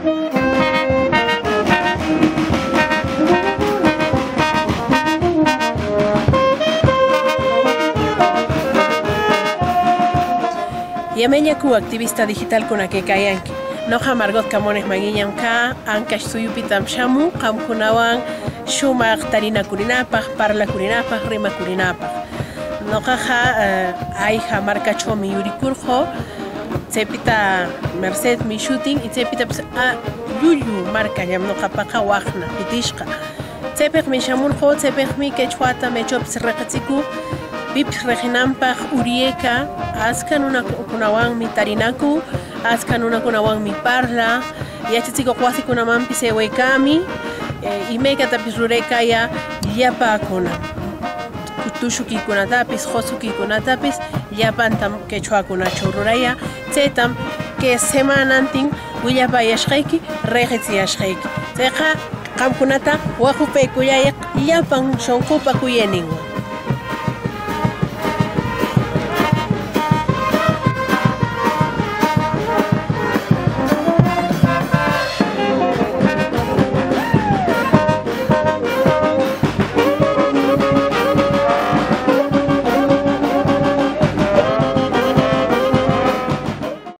Yameñaku activista digital kuna que kayanki. Noja Margot Camones Maguiñan ka ankash suyupitam shamu qamkunawan shumaq tarina kurinapaq, parla kurinapaq, rima kurinapaq. Noqaqa ayja markachomi yurikurqo, tsepita Merced mi shooting y tsepita llullu marka llam noqapaqa waqna pitishqa. Tsepiq mi shamurqo, tsepiq mi quechwata mechopis reqatsiku, pips reginanpaq urieka, asqa nunakunawanmi tarinaku, asqa nunakunawanmi parla, yachatsikuq wasikunamanpis ewaykami, imaykatapis ruraykaya llapakuna. Tushukiykunatapis, qusukiykunatapis llapantam quechuakunachu ruraya, chaytam que semanantin willapayashqayki, reqsiyashqayki. Chayqa qamkunata waqupaykullay llapan shunqupa kuyaninwan.